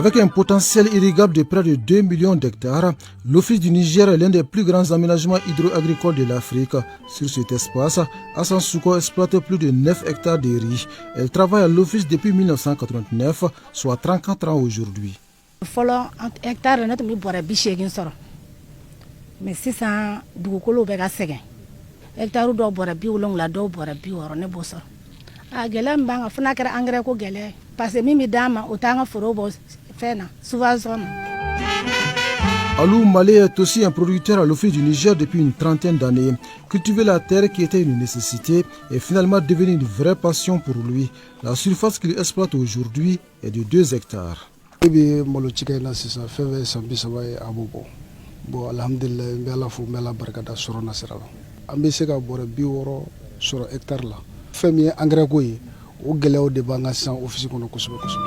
Avec un potentiel irrigable de près de 2 millions d'hectares, l'Office du Niger est l'un des plus grands aménagements hydro-agricoles de l'Afrique. Sur cet espace, Hassan Souko exploite plus de 9 hectares de riz. Elle travaille à l'Office depuis 1989, soit 34 ans aujourd'hui. Mais si ça dugukolo bɛ ka sɛgɛn hectare dɔw bɔra 70 la dɔw bɔra 60 ne b'o sɔrɔ a gɛlɛya min b'an kan fo n'a kɛra engrais ko gɛlɛya parce que min bɛ d'an ma o t'an ka foro bɔ fɛn na subvention na. Alou Malé est aussi un producteur à l'Office du Niger depuis une trentaine d'années. Cultiver la terre qui était une nécessité est finalement devenue une vraie passion pour lui. La surface qu'il exploite aujourd'hui est de 2 hectares. Bon, alhamdulillah, je suis barkada soro na sira. Ambe se ka bore bi woro soro hectare la. Femi engrais ko yi o gelew de banga san office kono kusube kusube.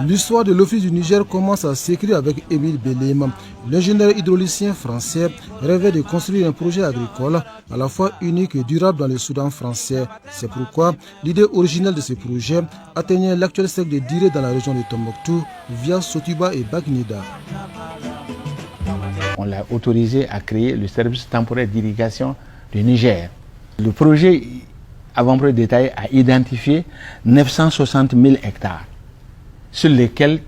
L'histoire de l'Office du Niger commence à s'écrire avec Émile Belém, l'ingénieur hydraulicien français rêvait de construire un projet agricole à la fois unique et durable dans le Soudan français. C'est pourquoi l'idée originelle de ce projet atteignait l'actuel cercle de Diré dans la région de Tombouctou via Sotiba et Bagnida. On l'a autorisé à créer le service temporaire d'irrigation du Niger. Le projet avant-projet détaillé a identifié 960 000 hectares sur lesquels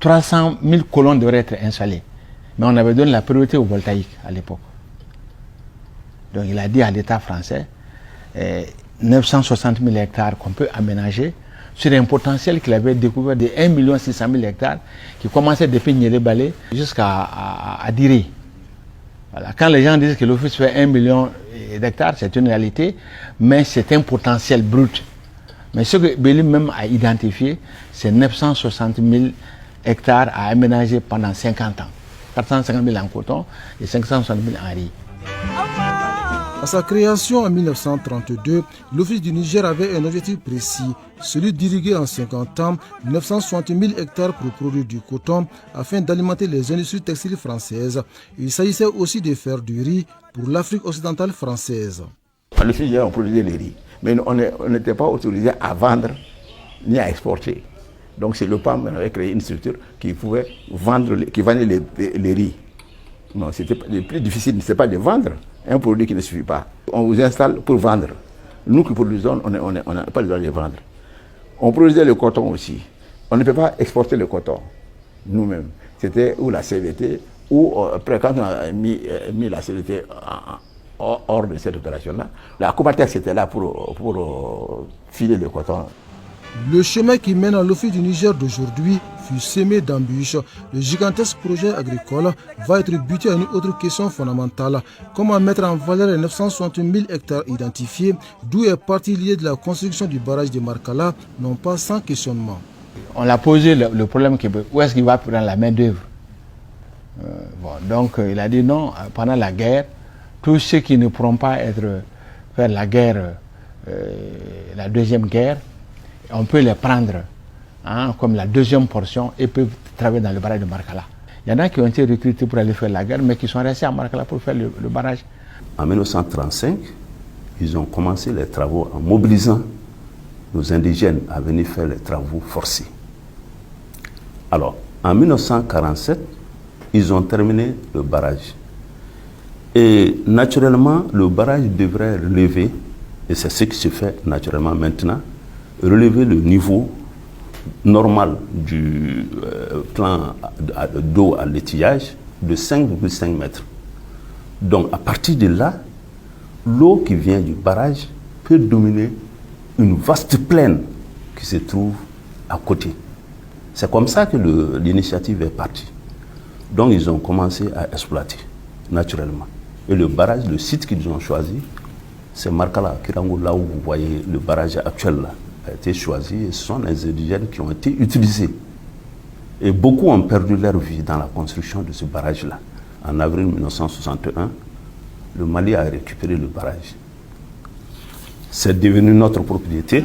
300 000 colonnes devraient être installées. Mais on avait donné la priorité au voltaïque à l'époque. Donc il a dit à l'État français 960 000 hectares qu'on peut aménager sur un potentiel qu'il avait découvert de 1 600 000 hectares qui commençait depuis Niélé-Balé jusqu'à Diré. Voilà. Quand les gens disent que l'office fait 1 million d'hectares, c'est une réalité, mais c'est un potentiel brut. Mais ce que Belém même a identifié, c'est 960 000 hectares à aménager pendant 50 ans. 450 000 en coton et 560 000 en riz. À sa création en 1932, l'Office du Niger avait un objectif précis, celui d'irriguer en 50 ans 960 000 hectares pour produire du coton afin d'alimenter les industries textiles françaises. Il s'agissait aussi de faire du riz pour l'Afrique occidentale française. À l'Office, on produisait le riz, mais on n'était pas autorisé à vendre ni à exporter. Donc c'est le PAM qui avait créé une structure qui pouvait vendre, qui vendait les riz. Non, le plus difficile, ce n'est pas de vendre un produit qui ne suffit pas. On vous installe pour vendre. Nous qui produisons, on n'a pas le droit de vendre. On produisait le coton aussi. On ne peut pas exporter le coton nous-mêmes. C'était ou la CVT, ou après quand on a mis la CVT hors de cette opération-là, la Comatex était là pour filer le coton. Le chemin qui mène à l'Office du Niger d'aujourd'hui fut semé d'embûches. Le gigantesque projet agricole va être buté à une autre question fondamentale. Comment mettre en valeur les 960 000 hectares identifiés, d'où est partie l'idée de la construction du barrage de Markala, non pas sans questionnement. On a posé le problème où est-ce qu'il va prendre la main d'œuvre. Donc il a dit non, pendant la guerre, tous ceux qui ne pourront pas faire la guerre, la deuxième guerre, on peut les prendre comme la deuxième portion et peuvent travailler dans le barrage de Markala. Il y en a qui ont été recrutés pour aller faire la guerre, mais qui sont restés à Markala pour faire le barrage. En 1935, ils ont commencé les travaux en mobilisant nos indigènes à venir faire les travaux forcés. Alors, en 1947, ils ont terminé le barrage. Et naturellement, le barrage devrait relever, et c'est ce qui se fait naturellement maintenant, relever le niveau normal du plan d'eau à l'étillage de 5,5 mètres. Donc à partir de là, l'eau qui vient du barrage peut dominer une vaste plaine qui se trouve à côté. C'est comme ça que l'initiative est partie. Donc ils ont commencé à exploiter naturellement. Et le barrage, le site qu'ils ont choisi, c'est Markala, Kirango, là où vous voyez le barrage actuel là, a été choisi, et ce sont les indigènes qui ont été utilisés. Et beaucoup ont perdu leur vie dans la construction de ce barrage-là. En avril 1961, le Mali a récupéré le barrage. C'est devenu notre propriété.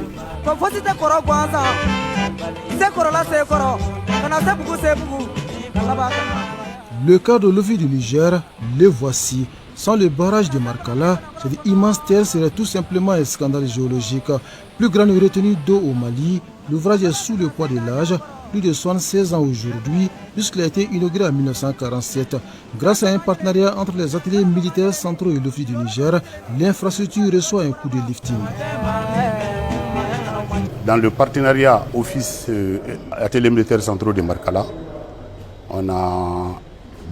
Le cas de l'Office du Niger, les voici. Sans le barrage de Markala, cette immense terre serait tout simplement un scandale géologique. Plus grande retenue d'eau au Mali, l'ouvrage est sous le poids de l'âge, plus de 76 ans aujourd'hui, puisqu'il a été inauguré en 1947. Grâce à un partenariat entre les ateliers militaires centraux et l'Office du Niger, l'infrastructure reçoit un coup de lifting. Dans le partenariat Office ateliers militaires centraux de Markala, on a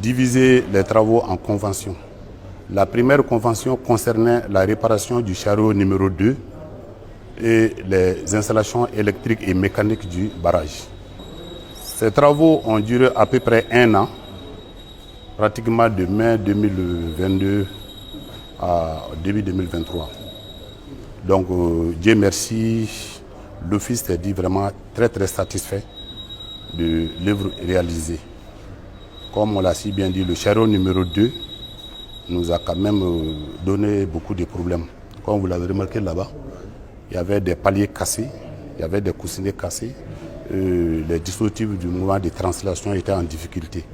divisé les travaux en conventions. La première convention concernait la réparation du chariot numéro 2 et les installations électriques et mécaniques du barrage. Ces travaux ont duré à peu près 1 an, pratiquement de mai 2022 à début 2023. Donc Dieu merci, l'Office s'est dit vraiment très satisfait de l'œuvre réalisée. Comme on l'a si bien dit, le chariot numéro 2 nous a quand même donné beaucoup de problèmes. Comme vous l'avez remarqué là-bas, il y avait des paliers cassés, il y avait des coussinets cassés, les dispositifs du mouvement de translation étaient en difficulté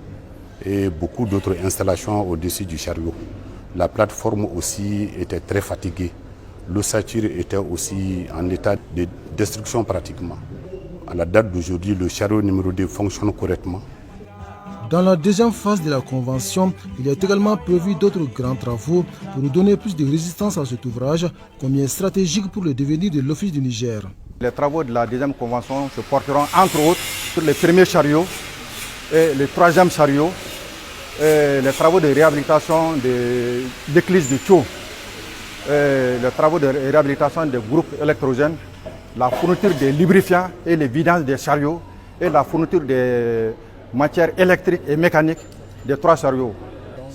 et beaucoup d'autres installations au-dessus du chariot. La plateforme aussi était très fatiguée. L'ossature était aussi en état de destruction pratiquement. À la date d'aujourd'hui, le chariot numéro 2 fonctionne correctement. Dans la deuxième phase de la convention, il est également prévu d'autres grands travaux pour donner plus de résistance à cet ouvrage, combien stratégique pour le devenir de l'Office du Niger. Les travaux de la deuxième convention se porteront entre autres sur les premiers chariots et le troisième chariot, et les travaux de réhabilitation de l'écluse de Tchou, les travaux de réhabilitation des groupes électrogènes, la fourniture des lubrifiants et les vidanges des chariots et la fourniture des matières électriques et mécaniques des 3 chariots.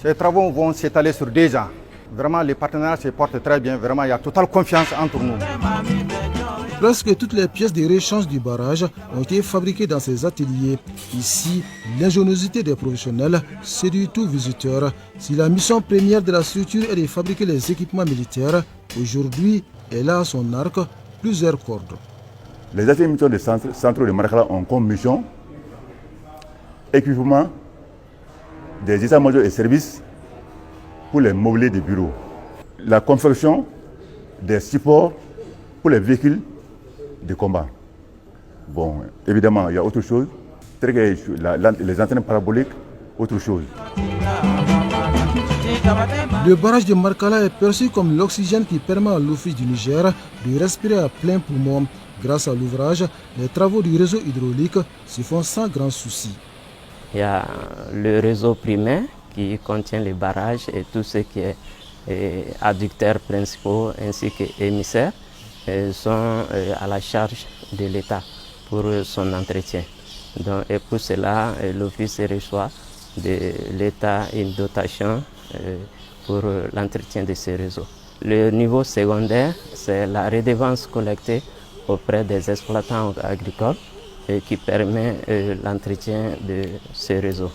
Ces travaux vont s'étaler sur 2 ans. Vraiment, les partenariats se portent très bien. Vraiment, il y a totale confiance entre nous. Presque toutes les pièces de réchange du barrage ont été fabriquées dans ces ateliers. Ici, l'ingéniosité des professionnels séduit tout visiteur. Si la mission première de la structure est de fabriquer les équipements militaires, aujourd'hui, elle a à son arc plusieurs cordes. Les ateliers militaires des centraux de Markala ont comme mission équipement des états-majors et services pour les mobiliers de bureaux, la confection des supports pour les véhicules de combat. Bon, évidemment, il y a autre chose, les antennes paraboliques, autre chose. Le barrage de Markala est perçu comme l'oxygène qui permet à l'Office du Niger de respirer à plein poumon. Grâce à l'ouvrage, les travaux du réseau hydraulique se font sans grand souci. Il y a le réseau primaire qui contient les barrages et tout ce qui est adducteurs principaux ainsi qu'émissaires sont à la charge de l'État pour son entretien. Donc, et pour cela, l'Office reçoit de l'État une dotation pour l'entretien de ces réseaux. Le niveau secondaire, c'est la redevance collectée auprès des exploitants agricoles qui permet l'entretien de ces réseaux.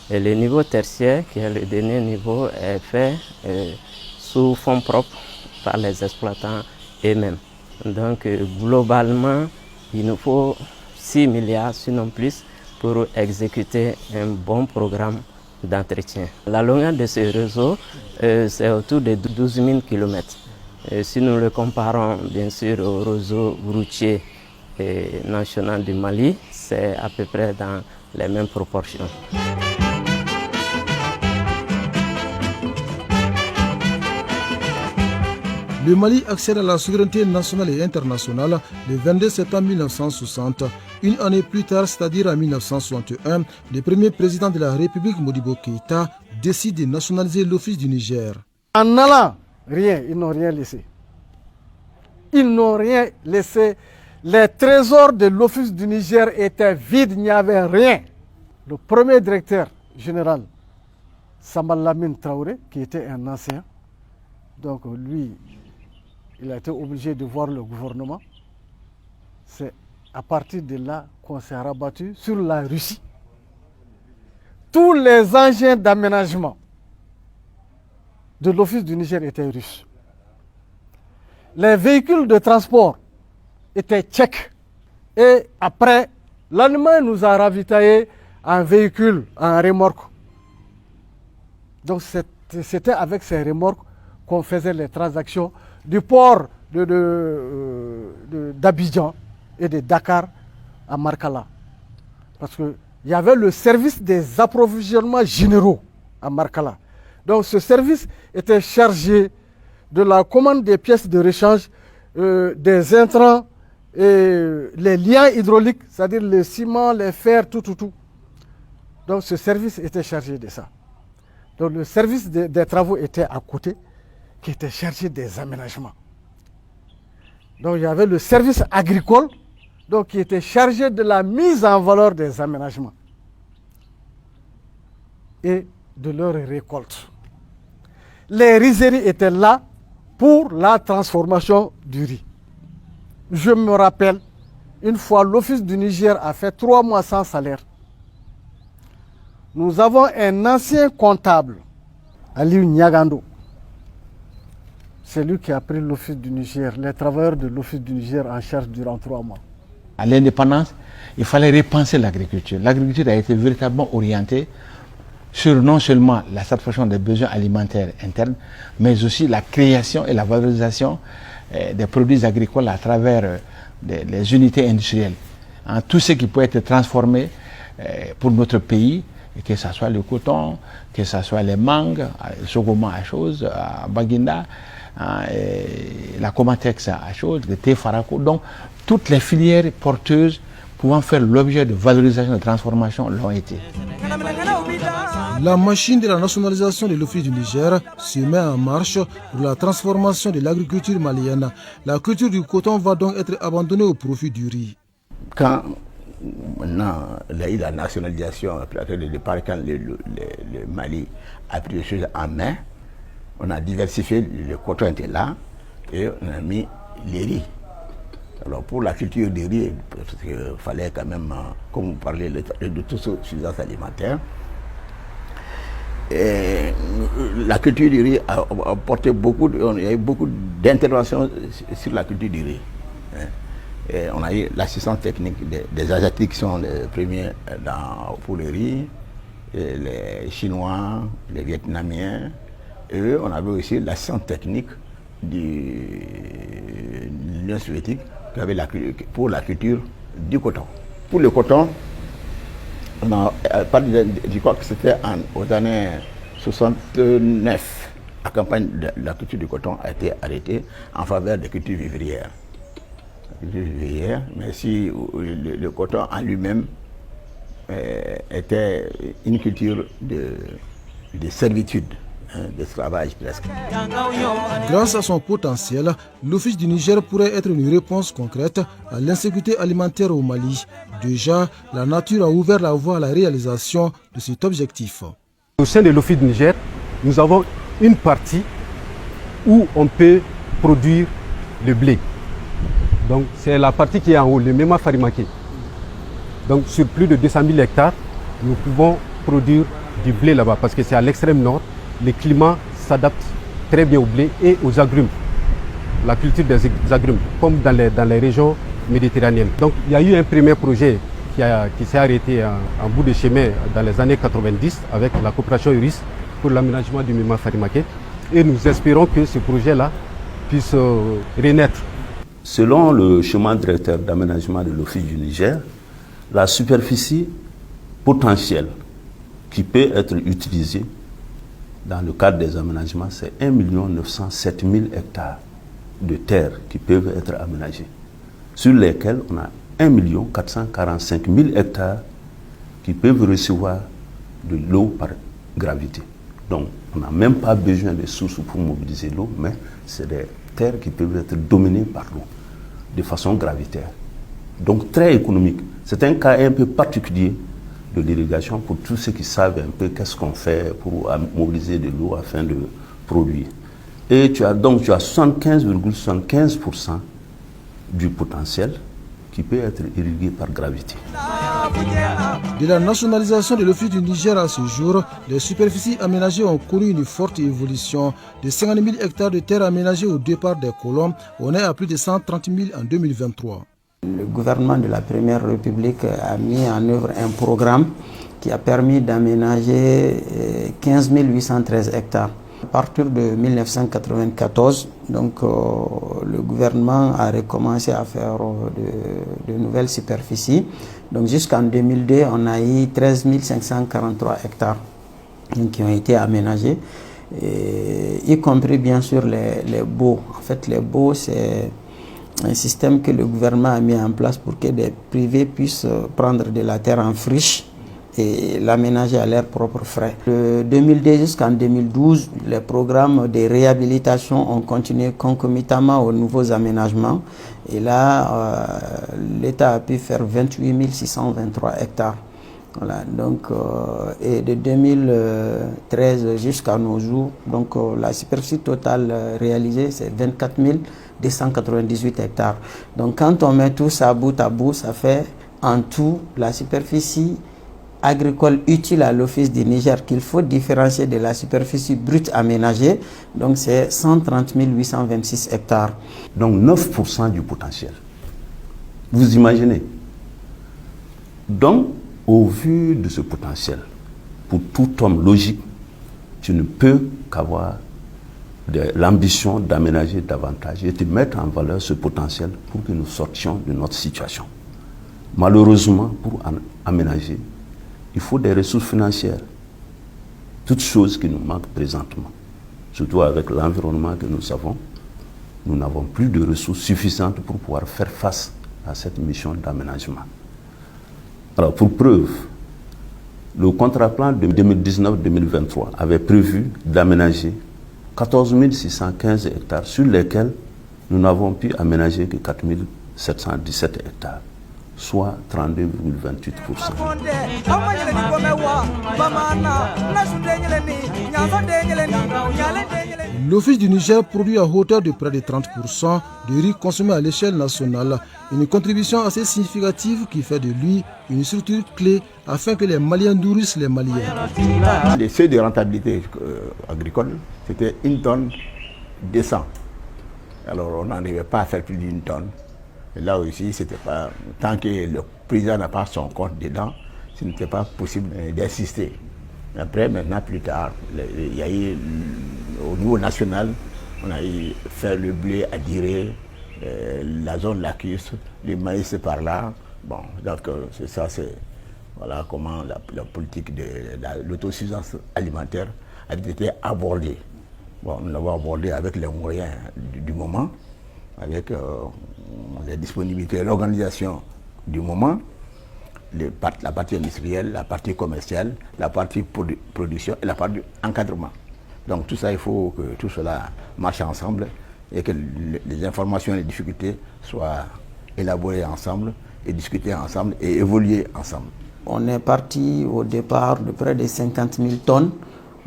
Et le niveau tertiaire, qui est le dernier niveau, est fait sous fonds propres par les exploitants eux-mêmes. Donc globalement, il nous faut 6 milliards, sinon plus, pour exécuter un bon programme d'entretien. La longueur de ce réseau, c'est autour de 12 000 km. Si nous le comparons bien sûr au réseau routier national du Mali, c'est à peu près dans les mêmes proportions. Le Mali accède à la souveraineté nationale et internationale le 22 septembre 1960. Une année plus tard, c'est-à-dire en 1961, le premier président de la République, Modibo Keïta, décide de nationaliser l'Office du Niger. En allant, ils n'ont rien laissé. Ils n'ont rien laissé. Les trésors de l'Office du Niger étaient vides, il n'y avait rien. Le premier directeur général, Samba Lamine Traoré, qui était un ancien, donc lui, il a été obligé de voir le gouvernement. C'est à partir de là qu'on s'est rabattu sur la Russie. Tous les engins d'aménagement de l'Office du Niger étaient russes. Les véhicules de transport étaient tchèques. Et après, l'Allemagne nous a ravitaillé en véhicule, en remorque. Donc c'était avec ces remorques qu'on faisait les transactions du port d'Abidjan et de Dakar à Markala. Parce qu'il y avait le service des approvisionnements généraux à Markala. Donc ce service était chargé de la commande des pièces de rechange, des intrants, et les liens hydrauliques, c'est-à-dire le ciment, les fers, tout. Donc ce service était chargé de ça. Donc le service des travaux était à côté, qui était chargé des aménagements. Donc il y avait le service agricole, donc qui était chargé de la mise en valeur des aménagements et de leur récolte. Les rizeries étaient là pour la transformation du riz. Je me rappelle, une fois l'Office du Niger a fait 3 mois sans salaire. Nous avons un ancien comptable, Aliou Nyagando. C'est lui qui a pris l'Office du Niger, les travailleurs de l'Office du Niger en charge durant 3 mois. À l'indépendance, il fallait repenser l'agriculture. L'agriculture a été véritablement orientée sur non seulement la satisfaction des besoins alimentaires internes, mais aussi la création et la valorisation des produits agricoles à travers les unités industrielles. Tout ce qui peut être transformé pour notre pays, que ce soit le coton, que ce soit les mangues, le Sogoma à chose, à Baguinda, la Comatex à chose, le thé Farako. Donc, toutes les filières porteuses pouvant faire l'objet de valorisation et de transformation l'ont été. La machine de la nationalisation de l'Office du Niger se met en marche pour la transformation de l'agriculture malienne. La culture du coton va donc être abandonnée au profit du riz. Quand maintenant il y a eu la nationalisation, après le départ, quand le Mali a pris les choses en main, on a diversifié, le coton était là et on a mis les riz. Alors pour la culture du riz, parce qu'il fallait quand même, comme vous parlez de suffisance alimentaire, et la culture du riz a porté il y a eu beaucoup d'interventions sur la culture du riz. Et on a eu l'assistance technique des Asiatiques qui sont les premiers pour le riz, et les Chinois, les Vietnamiens, et on avait aussi l'assistance technique de l'Union soviétique qui avait pour la culture du coton. Pour le coton, je crois que c'était aux années 69, la campagne de la culture du coton a été arrêtée en faveur des cultures vivrières. Mais si le coton en lui-même était une culture de servitude, d'esclavage presque. Grâce à son potentiel, l'Office du Niger pourrait être une réponse concrète à l'insécurité alimentaire au Mali. Déjà, la nature a ouvert la voie à la réalisation de cet objectif. Au sein de l'Office du Niger, nous avons une partie où on peut produire le blé. Donc c'est la partie qui est en haut, le Mema Farimake. Donc sur plus de 200 000 hectares, nous pouvons produire du blé là-bas parce que c'est à l'extrême nord. Le climat s'adapte très bien au blé et aux agrumes, la culture des agrumes, comme dans les régions méditerranéennes. Donc il y a eu un premier projet qui s'est arrêté en bout de chemin dans les années 90 avec la coopération russe pour l'aménagement du Mema Farimake. Et nous espérons que ce projet-là puisse renaître. Selon le schéma directeur d'aménagement de l'Office du Niger, la superficie potentielle qui peut être utilisée dans le cadre des aménagements, c'est 1 907 000 hectares de terres qui peuvent être aménagées, sur lesquels on a 1 445 000 hectares qui peuvent recevoir de l'eau par gravité. Donc, on n'a même pas besoin de sources pour mobiliser l'eau, mais c'est des terres qui peuvent être dominées par l'eau de façon gravitaire. Donc, très économique. C'est un cas un peu particulier de l'irrigation pour tous ceux qui savent un peu qu'est-ce qu'on fait pour mobiliser de l'eau afin de produire. Et tu as 75,75% du potentiel qui peut être irrigué par gravité. De la nationalisation de l'Office du Niger à ce jour, les superficies aménagées ont connu une forte évolution. De 50 000 hectares de terres aménagées au départ des colons, on est à plus de 130 000 en 2023. Le gouvernement de la Première République a mis en œuvre un programme qui a permis d'aménager 15 813 hectares. À partir de 1994, donc, le gouvernement a recommencé à faire de nouvelles superficies. Donc jusqu'en 2002, on a eu 13 543 hectares qui ont été aménagés, y compris bien sûr les baux. En fait, les baux, c'est un système que le gouvernement a mis en place pour que des privés puissent prendre de la terre en friche et l'aménager à leurs propres frais. De 2002 jusqu'en 2012, les programmes de réhabilitation ont continué concomitamment aux nouveaux aménagements. Et là, l'État a pu faire 28 623 hectares. Voilà, donc, et de 2013 jusqu'à nos jours, donc, la superficie totale réalisée, c'est 24 298 hectares. Donc quand on met tout ça bout à bout, ça fait en tout la superficie agricole utile à l'Office du Niger qu'il faut différencier de la superficie brute aménagée. Donc c'est 130 826 hectares. Donc 9% du potentiel. Vous imaginez? Donc, au vu de ce potentiel, pour tout homme logique, tu ne peux qu'avoir l'ambition d'aménager davantage et de mettre en valeur ce potentiel pour que nous sortions de notre situation. Malheureusement, pour aménager, il faut des ressources financières. Toutes choses qui nous manquent présentement. Surtout avec l'environnement que nous avons, nous n'avons plus de ressources suffisantes pour pouvoir faire face à cette mission d'aménagement. Alors, pour preuve, le contrat-plan de 2019-2023 avait prévu d'aménager 14 615 hectares sur lesquels nous n'avons pu aménager que 4 717 hectares, soit 32,28%. L'Office du Niger produit à hauteur de près de 30% de riz consommé à l'échelle nationale, une contribution assez significative qui fait de lui une structure clé afin que les Maliens nourrissent les Maliens. Les seuils de rentabilité agricole, c'était 1 tonne 200. Alors on n'arrivait pas à faire plus d'1 tonne. Et là aussi, c'était pas, tant que le président n'a pas son compte dedans, ce n'était pas possible d'insister. Après, maintenant, plus tard, il y a eu, au niveau national, on a eu faire le blé à Diré, la zone lacus, le maïs par là. Bon, donc c'est ça, c'est voilà comment la politique de l'autosuffisance alimentaire a été abordée. Bon, nous l'avons abordée avec les moyens du moment, avec les disponibilités, l'organisation du moment, la partie industrielle, la partie commerciale, la partie production et la partie encadrement. Donc tout ça, il faut que tout cela marche ensemble et que les informations et les difficultés soient élaborées ensemble et discutées ensemble et évoluer ensemble. On est parti au départ de près de 50 000 tonnes.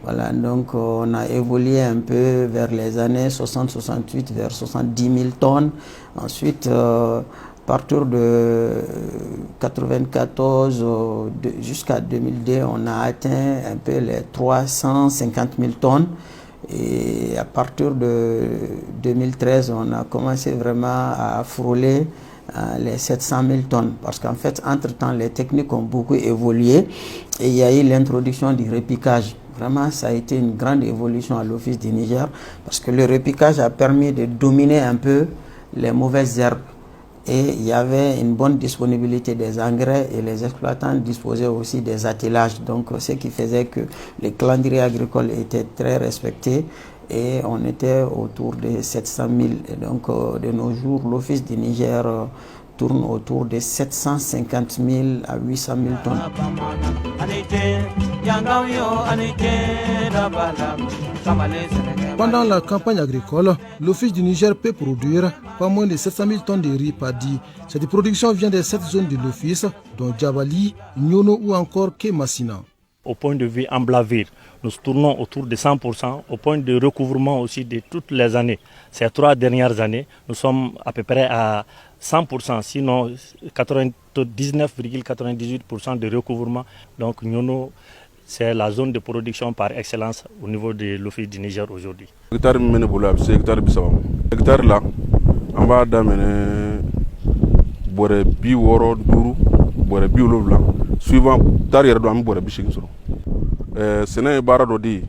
Voilà, donc on a évolué un peu vers les années 60-68, vers 70 000 tonnes. Ensuite, à partir de 94 jusqu'à 2002, on a atteint un peu les 350 000 tonnes. Et à partir de 2013, on a commencé vraiment à frôler les 700 000 tonnes. Parce qu'en fait, entre-temps, les techniques ont beaucoup évolué et il y a eu l'introduction du repiquage. Vraiment, ça a été une grande évolution à l'Office du Niger parce que le repiquage a permis de dominer un peu les mauvaises herbes. Et il y avait une bonne disponibilité des engrais et les exploitants disposaient aussi des attilages. Donc, ce qui faisait que les calendriers agricoles étaient très respectés et on était autour de 700 000. Et donc, de nos jours, l'Office du Niger tourne autour de 750 000 à 800 000 tonnes. Pendant la campagne agricole, l'Office du Niger peut produire pas moins de 700 000 tonnes de riz paddy. Cette production vient des 7 zones de l'Office, dont Djabali, Nyono ou encore Kemassina. Au point de vue emblavir, nous tournons autour de 100%. Au point de recouvrement aussi de toutes les années, ces 3 dernières années, nous sommes à peu près à 100%, sinon 99,98% de recouvrement. Donc Nyono, c'est la zone de production par excellence au niveau de l'Office du Niger aujourd'hui. Hectare là, on va d'amener bore bi woro duru bore bi wolowla suivant tar yere do am bore bi shigin soro sene bara do di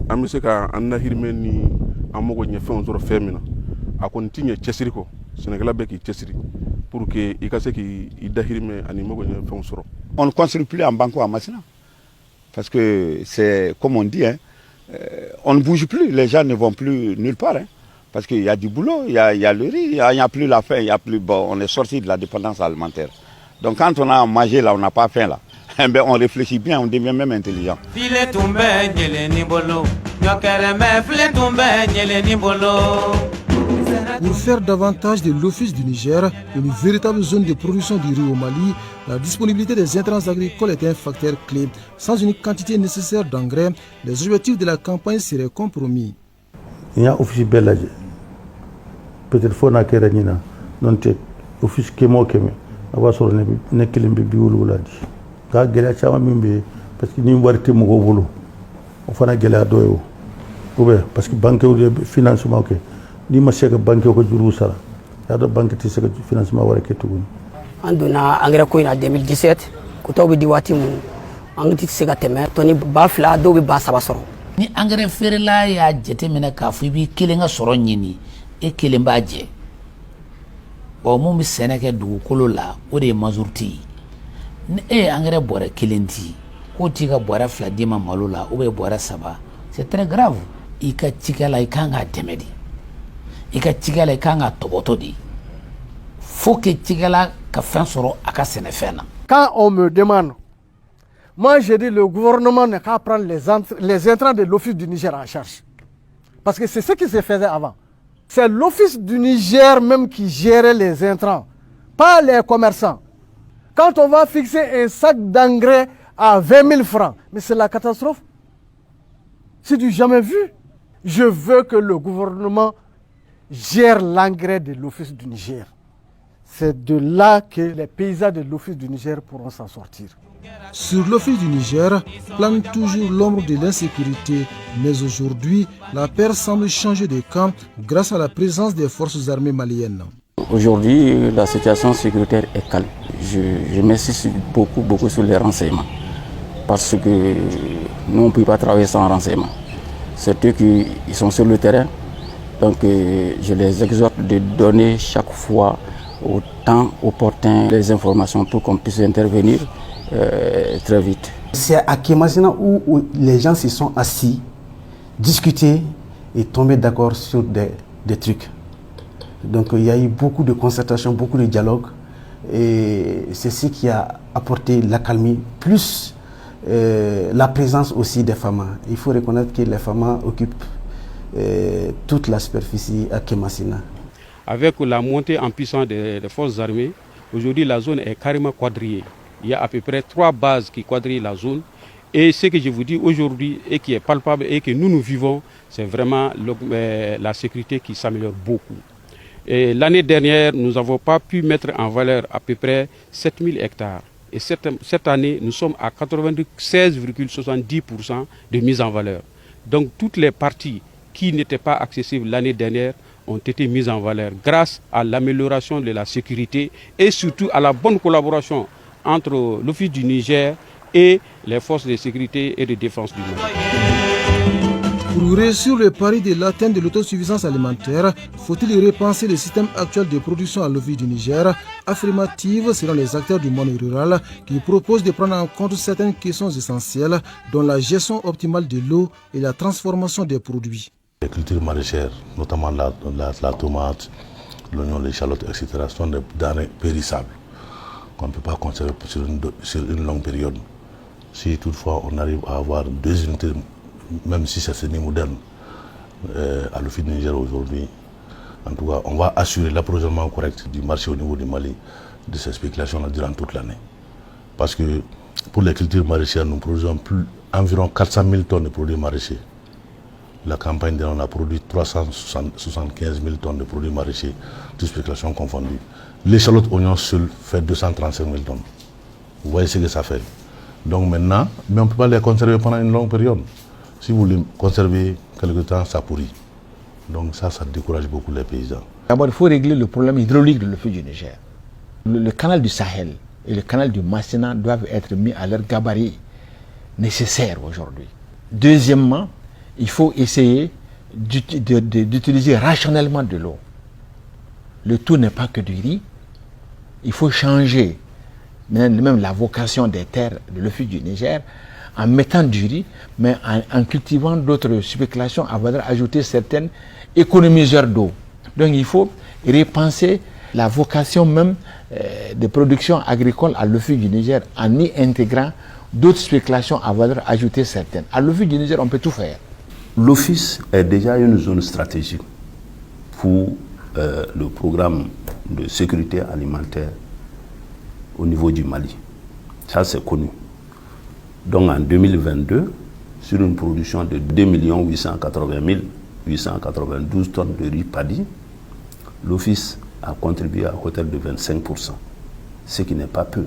an bɛ se ka an dahirimɛ ni an mago ɲɛ fɛnw sɔrɔ fɛn min na a kɔni ti ɲɛ cɛsiri kɔ sɛnɛkɛla bɛ k'i cɛsiri pour que i ka se k'i dahirimɛ ani mago ɲɛ fɛnw sɔrɔ. On ne construit plus en Banco à Massina parce que c'est comme on dit, hein, on ne bouge plus, les gens ne vont plus nulle part, hein, parce qu'il y a du boulot, il y a le riz, il n'y a plus la faim, il y a plus, bon, on est sorti de la dépendance alimentaire. Donc quand on a mangé là, on n'a pas faim là. Ben, on réfléchit bien, on devient même intelligent. Pour faire davantage de l'Office du Niger une véritable zone de production du riz au Mali, la disponibilité des intrants agricoles est un facteur clé. Sans une quantité nécessaire d'engrais, les objectifs de la campagne seraient compromis. Il y a un office belge. Peut-être qu'il faut que office kémo kémé. Aba soro ne kilim bi biwulu ladi. Ga gele chama mimbe parce que ni warite mo gobolo. O fana gele doyo. Oube parce que banque de financement ke. Ni ma sega banque ko juru sara. Ya do banque ti sega financement wara ke tugun. Anduna engrais ko ina 2017 ko taw bi di wati mu angti sega teme toni ba fla do bi ba saba soro. Ni engrais fere la ya jete mena ka fu bi kelenga soro nyini e kelen ba je. O mun bi sɛnɛkɛ dugukolo la o de ye majorité ni e ye engrais bɔrɛ kelen di ko t'i ka bɔrɛ fila d'i ma malo la ou bien bɔrɛ saba c'est très grave. I ka cikɛ la i kan k'a dɛmɛ de, i ka cikɛ la i kan k'a tɔbɔtɔ de, faut que cikɛ la ka fɛn sɔrɔ a ka sɛnɛfɛn na. Quand on me demande, moi je dis le gouvernement n'a qu'à prendre les intrants de l'Office du Niger en charge, parce que c'est ce qui se faisait avant. C'est l'Office du Niger même qui gérait les intrants, pas les commerçants. Quand on va fixer un sac d'engrais à 20 000 francs, mais c'est la catastrophe. C'est du jamais vu. Je veux que le gouvernement gère l'engrais de l'Office du Niger. C'est de là que les paysans de l'Office du Niger pourront s'en sortir. Sur l'Office du Niger plane toujours l'ombre de l'insécurité, mais aujourd'hui, la paix semble changer de camp grâce à la présence des forces armées maliennes. Aujourd'hui, la situation sécuritaire est calme. Je m'insiste beaucoup sur les renseignements, parce que nous, on ne peut pas travailler sans renseignements. C'est eux qui sont sur le terrain, donc je les exhorte de donner chaque fois au temps opportun les informations pour qu'on puisse intervenir très vite. C'est à Kémasina où les gens se sont assis, discutés et tombés d'accord sur des trucs. Donc il y a eu beaucoup de concertation, beaucoup de dialogue et c'est ce qui a apporté l'accalmie, plus la présence aussi des femmes. Il faut reconnaître que les femmes occupent toute la superficie à Kémasina. Avec la montée en puissance des forces armées, aujourd'hui la zone est carrément quadrillée. Il y a à peu près 3 bases qui quadrillent la zone. Et ce que je vous dis aujourd'hui et qui est palpable et que nous vivons, c'est vraiment la sécurité qui s'améliore beaucoup. L'année dernière, nous n'avons pas pu mettre en valeur à peu près 7000 hectares. Et cette année, nous sommes à 96,70% de mise en valeur. Donc toutes les parties qui n'étaient pas accessibles l'année dernière ont été mises en valeur grâce à l'amélioration de la sécurité et surtout à la bonne collaboration entre l'Office du Niger et les forces de sécurité et de défense du Mali. Pour réussir le pari de l'atteinte de l'autosuffisance alimentaire, faut-il repenser le système actuel de production à l'Office du Niger, affirmative selon les acteurs du monde rural qui proposent de prendre en compte certaines questions essentielles dont la gestion optimale de l'eau et la transformation des produits. Les cultures maraîchères, notamment la tomate, l'oignon, l'échalote, etc., sont des denrées périssables qu'on ne peut pas conserver sur une longue période. Si toutefois on arrive à avoir 2 unités, même si c'est semi-moderne, à l'Office du Niger aujourd'hui, en tout cas, on va assurer l'approvisionnement correct du marché au niveau du Mali de ces spéculations durant toute l'année. Parce que pour les cultures maraîchères, nous produisons environ 400 000 tonnes de produits maraîchers. La campagne dernière, on a produit 375 000 tonnes de produits maraîchers, toutes spéculations confondues. L'échalote oignon seul fait 235 000 tonnes. Vous voyez ce que ça fait. Donc maintenant, mais on ne peut pas les conserver pendant une longue période. Si vous les conservez quelque temps, ça pourrit. Donc ça décourage beaucoup les paysans. D'abord, il faut régler le problème hydraulique de l'Office du Niger. Le canal du Sahel et le canal du Massina doivent être mis à leur gabarit nécessaire aujourd'hui. Deuxièmement, il faut essayer d'utiliser rationnellement de l'eau. Le tout n'est pas que du riz. Il faut changer même la vocation des terres de l'office du Niger en mettant du riz, mais en cultivant d'autres spéculations à valeur ajoutée certaines économiseurs d'eau. Donc il faut repenser la vocation même de production agricole à l'office du Niger en y intégrant d'autres spéculations à valeur ajoutée certaines. À l'office du Niger, on peut tout faire. L'office est déjà une zone stratégique pour le programme de sécurité alimentaire au niveau du Mali. Ça, c'est connu. Donc en 2022, sur une production de 2 880 892 tonnes de riz paddy, l'office a contribué à hauteur de 25%, ce qui n'est pas peu.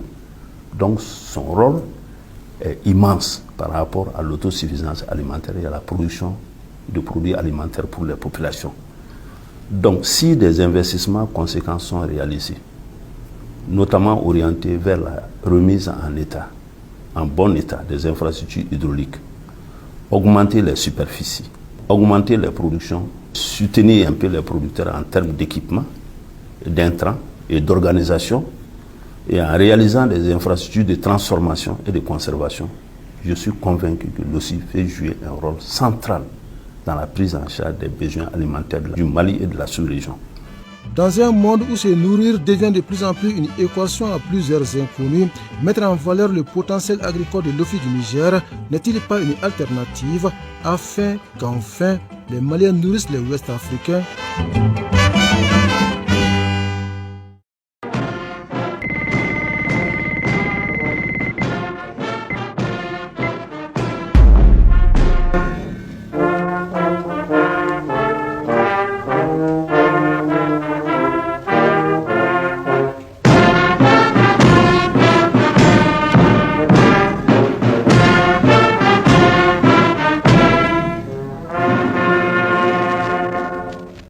Donc son rôle est immense par rapport à l'autosuffisance alimentaire et à la production de produits alimentaires pour les populations. Donc si des investissements conséquents sont réalisés, notamment orientés vers la remise en état, en bon état des infrastructures hydrauliques, augmenter les superficies, augmenter les productions, soutenir un peu les producteurs en termes d'équipement, d'intrants et d'organisation, et en réalisant des infrastructures de transformation et de conservation, je suis convaincu que l'OCI fait jouer un rôle central dans la prise en charge des besoins alimentaires du Mali et de la sous-région. Dans un monde où se nourrir devient de plus en plus une équation à plusieurs inconnus, mettre en valeur le potentiel agricole de l'Office du Niger n'est-il pas une alternative afin qu'enfin les Maliens nourrissent les Ouest-Africains?